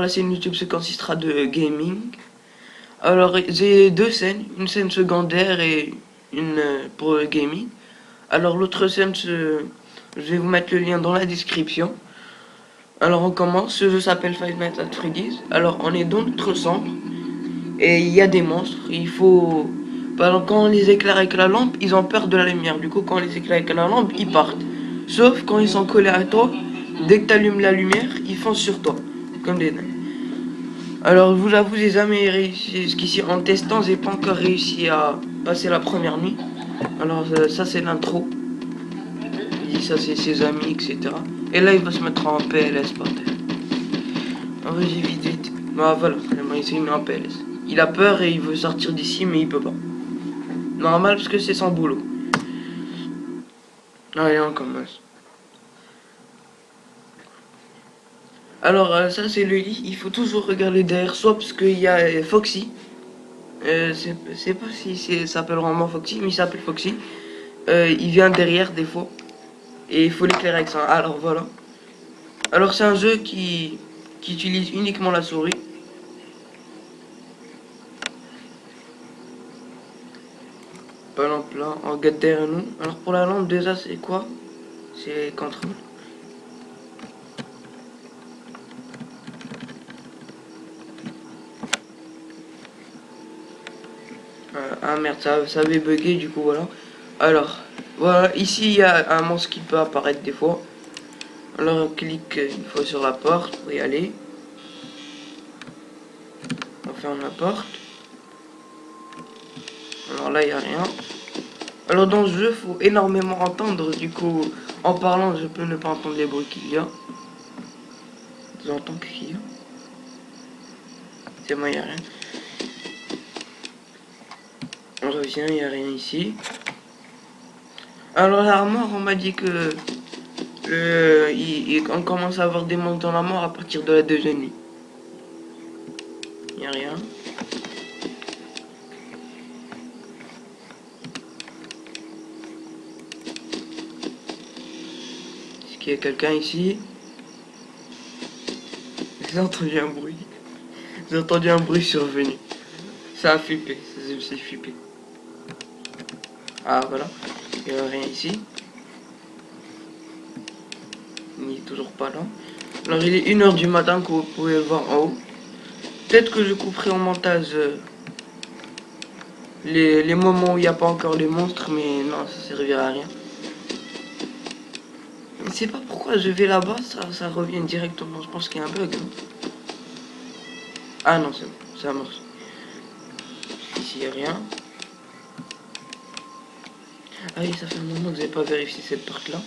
la chaîne YouTube se consistera de gaming. Alors j'ai deux scènes, une scène secondaire et une pour le gaming. Alors l'autre scène, je vais vous mettre le lien dans la description. Alors on commence, ce jeu s'appelle Five Nights at Freddy's. Alors on est dans notre chambre et il y a des monstres. Il faut... Par exemple, quand on les éclaire avec la lampe, ils ont peur de la lumière. Du coup, quand on les éclaire avec la lampe, ils partent. Sauf quand ils sont collés à toi, dès que tu allumes la lumière, ils foncent sur toi. Comme des nains. Alors, je vous avoue, j'ai jamais réussi. Jusqu'ici, en testant, j'ai pas encore réussi à passer la première nuit. Alors, ça, c'est l'intro. Il dit ça, c'est ses amis, etc. Et là, il va se mettre en PLS par terre. Ah, vas-y, vite, vite. Bah, voilà, il s'est mis en PLS. Il a peur et il veut sortir d'ici, mais il peut pas. Normal, parce que c'est son boulot. Allez, on commence. Alors, ça, c'est le lit. Il faut toujours regarder derrière soi, parce qu'il y a Foxy. C'est pas si ça s'appelle vraiment Foxy, mais il s'appelle Foxy. Il vient derrière, des fois. Et il faut l'éclairer avec ça. Alors, voilà. Alors, c'est un jeu qui utilise uniquement la souris. Par exemple, là, on regarde derrière nous. Alors, pour la lampe, déjà, c'est quoi? C'est contrôle. Ah merde, ça avait bugué, du coup, voilà. Alors, voilà, ici, il y a un monstre qui peut apparaître des fois. Alors, on clique une fois sur la porte pour y aller. On ferme la porte. Alors là, il n'y a rien. Alors, dans ce jeu, il faut énormément entendre. Du coup, en parlant, je peux ne pas entendre les bruits qu'il y a. J'entends qu'il y a. C'est moi, il n'y a rien. On revient, il n'y a rien ici. Alors, l'armoire, on m'a dit que on commence à avoir des monstres dans la mort à partir de la deuxième nuit. Il n'y a rien. Est-ce qu'il y a quelqu'un ici? J'ai entendu un bruit. J'ai entendu un bruit survenu. Ça a flippé. Ça s'est flippé. Ah, voilà. Il n'y a rien ici. Il n'est toujours pas là. Alors, il est 1 h du matin, comme vous pouvez le voir en haut. Peut-être que je couperai au montage les moments où il n'y a pas encore les monstres, mais non, ça servira à rien. Je ne sais pas pourquoi je vais là-bas, ça revient directement. Je pense qu'il y a un bug. Hein. Ah non, c'est bon, ça marche. Ici, il n'y a rien. Ah oui, ça fait un moment que j'ai pas vérifié cette porte-là.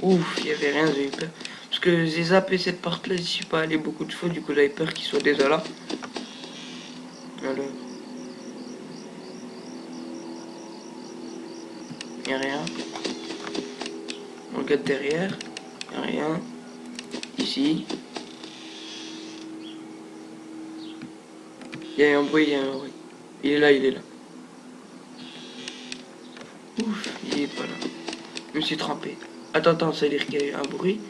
Ouf, il n'y avait rien, j'ai eu peur. Parce que j'ai zappé cette porte-là, j'y suis pas allé beaucoup de fois, du coup j'avais peur qu'il soit déjà là. Alors... il n'y a rien. On regarde derrière. Il n'y a rien. Ici. Il y a un bruit, il y a un bruit. Il est là, il est là. Ouf, il est pas là. Je me suis trompé. Attends, ça veut dire qu'il y a eu un bruit.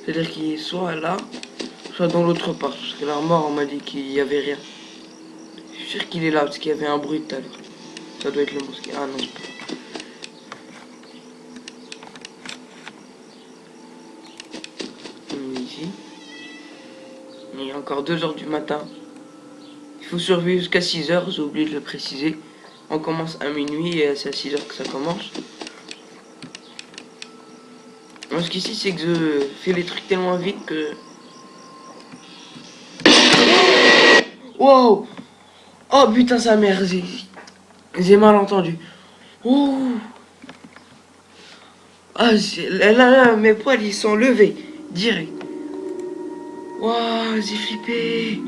Ça veut dire qu'il est soit là, soit dans l'autre part. Parce que l'armoire, on m'a dit qu'il n'y avait rien. Je suis sûr qu'il est là, parce qu'il y avait un bruit tout à l'heure. Ça doit être le monstre. Ah non, c'est pas. Ici. Il est encore 2 h du matin. Il faut survivre jusqu'à 6 h, j'ai oublié de le préciser. On commence à minuit et c'est à 6 h que ça commence. Ce qu'ici, c'est que je fais les trucs tellement vite que... Wow! Oh putain, sa mère, j'ai mal entendu. Ouh! Ah, là, mes poils, ils sont levés. Direct. Waouh, j'ai flippé.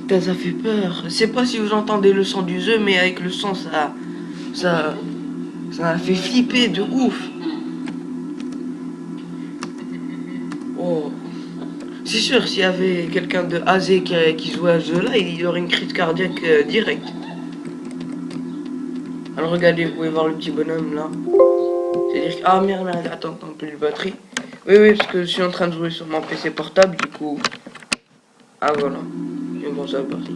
Putain, ça fait peur. Je sais pas si vous entendez le son du jeu, mais avec le son, ça m'a fait flipper de ouf. Oh. C'est sûr, s'il y avait quelqu'un de AZ qui jouait à ce jeu-là, il y aurait une crise cardiaque directe. Alors regardez, vous pouvez voir le petit bonhomme là. C'est-à-dire ah merde, attends, plus de batterie. Oui, parce que je suis en train de jouer sur mon PC portable, du coup. Ah voilà. Et bon, ça va parti.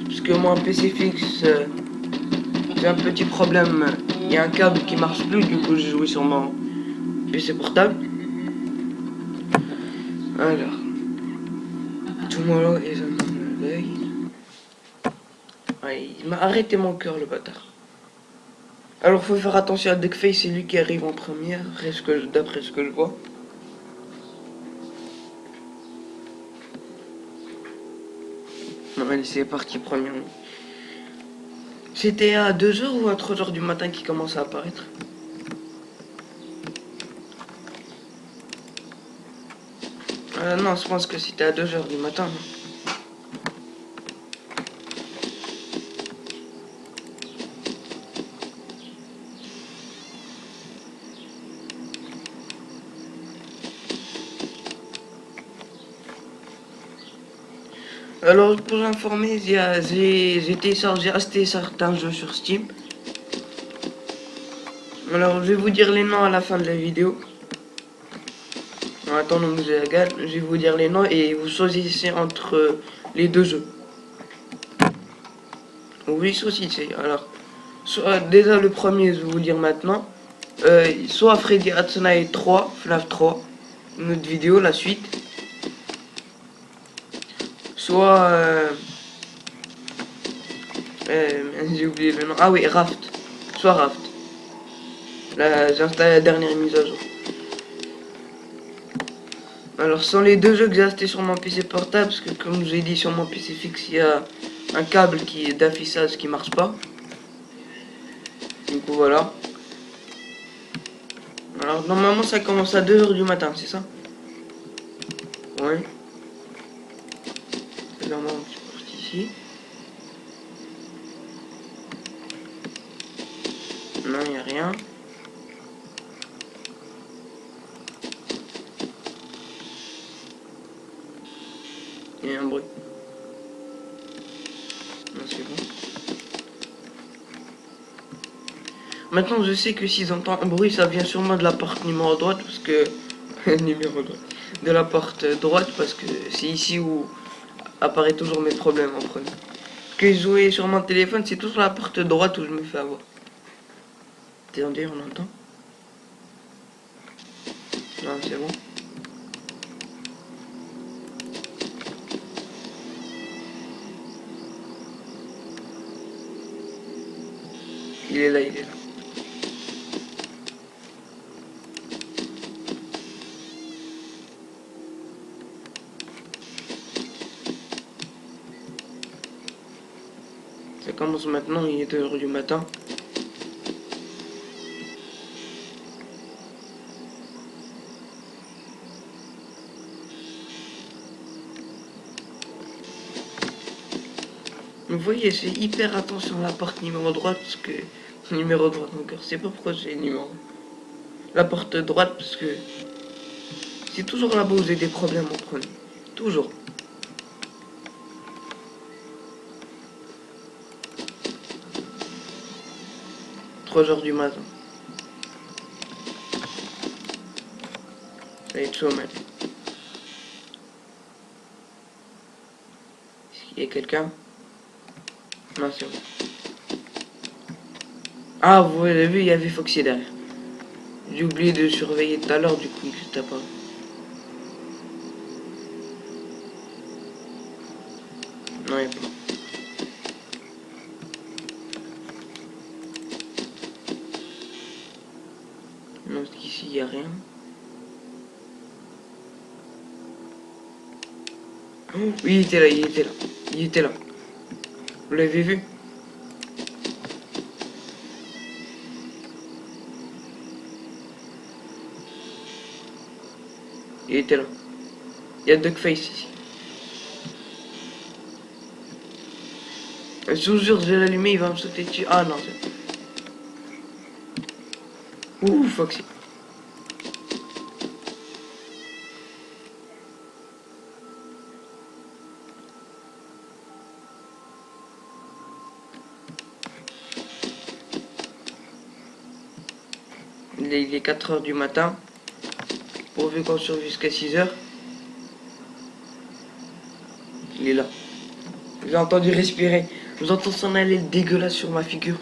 Parce que mon PC fixe, j'ai un petit problème. Il y a un câble qui marche plus, du coup j'ai joué sur mon PC portable. Alors. Tomorrow is another day. Ouais, il m'a arrêté mon cœur, le bâtard. Alors faut faire attention à Duckface, c'est lui qui arrive en première, d'après ce que je vois. Non, allez, c'est parti, premier. C'était à 2h ou à 3h du matin qui commence à apparaître. Non, je pense que c'était à 2h du matin. Alors pour informer, j'ai téléchargé acheté certains jeux sur Steam. Alors je vais vous dire les noms à la fin de la vidéo. En attendant que je la regarde, je vais vous dire les noms et vous choisissez entre les deux jeux. Oui, saucissez. Alors, déjà le premier, je vais vous dire maintenant. Soit Freddy at Night 3, FNAF 3, une autre vidéo, la suite. Soit... j'ai oublié le nom. Ah oui, Raft. Soit Raft. Là, j'ai installé la dernière mise à jour. Alors, ce sont les deux jeux que j'ai achetés sur mon PC portable, parce que comme je vous ai dit, sur mon PC fixe, il y a un câble d'affichage qui marche pas. Du coup, voilà. Alors, normalement, ça commence à 2h du matin, c'est ça? Ouais. C'est normalement un petit peu ici. Non, il n'y a rien. Il y a un bruit. Non, c'est bon. Maintenant, je sais que s'ils entendent un bruit, ça vient sûrement de la porte numéro droite, parce que... numéro droite. De la porte droite, parce que c'est ici où apparaît toujours mes problèmes en premier. Que jouer sur mon téléphone, c'est toujours la porte droite où je me fais avoir. Attendez, on entend? Non, c'est bon. Il est là, il est là. Ça commence maintenant, il est 2h du matin. Vous voyez, j'ai hyper attention à la porte numéro droite, parce que... Numéro droite encore, c'est pas pourquoi j'ai numéro. La porte droite, parce que... C'est toujours là-bas où j'ai des problèmes en premier. Toujours. 3h du matin. Ça va être chaud maintenant. Est-ce qu'il y a quelqu'un? Non, c'est bon. Ah, vous avez vu, il y avait Foxy derrière. J'ai oublié de surveiller tout à l'heure, du coup, il t'a pas. Non, il n'y a pas. Non, ici, il n'y a rien. Oh, oui, il était là, il était là. Il était là. Vous l'avez vu? Il était là. Il y a Duckface ici. Je vous jure, je vais l'allumer, il va me sauter dessus. Ah non, c'est... Ouh, Foxy. Il est 4 heures du matin. Pourvu qu'on survive jusqu'à 6 heures. Il est là. J'ai entendu respirer. J'entends s'en aller dégueulasse sur ma figure.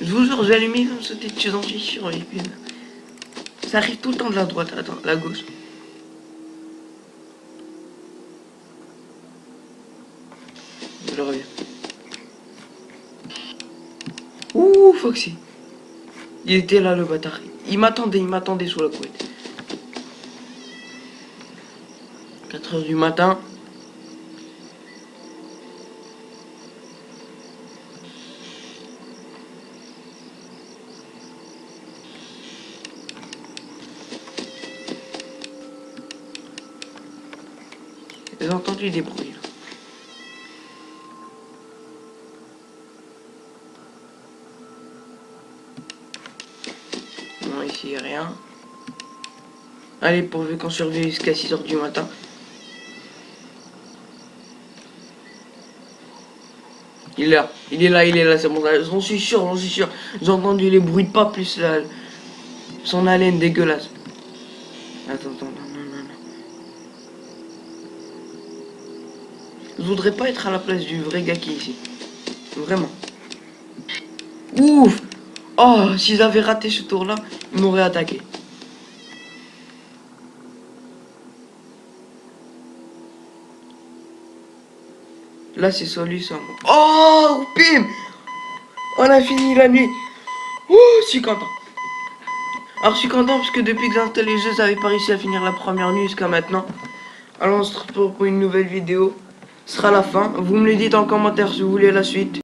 Je vous jure, j'ai allumé, il va me sauter dessus, j'en suis sûr. Et puis, ça arrive tout le temps de la droite. Attends, la gauche. Je reviens. Ouh, Foxy. Il était là, le bâtard. Il m'attendait sous la couette. 4 heures du matin. J'ai entendu des bruits. Là. Non, ici, rien. Allez, pourvu qu'on survive jusqu'à 6 heures du matin. Il est là, c'est bon, j'en suis sûr. J'ai entendu les bruits de pas plus là, son haleine dégueulasse. Attends, non. Je voudrais pas être à la place du vrai gars qui est ici. Vraiment. Ouf! Oh, s'ils avaient raté ce tour-là, ils m'auraient attaqué. Là, c'est celui sans moi. Oh, bim! On a fini la nuit. Ouh, je suis content. Alors, je suis content parce que depuis que j'ai installé le jeu, j'avais pas réussi à finir la première nuit jusqu'à maintenant. Alors, on se retrouve pour une nouvelle vidéo. Ce sera la fin. Vous me le dites en commentaire si vous voulez la suite.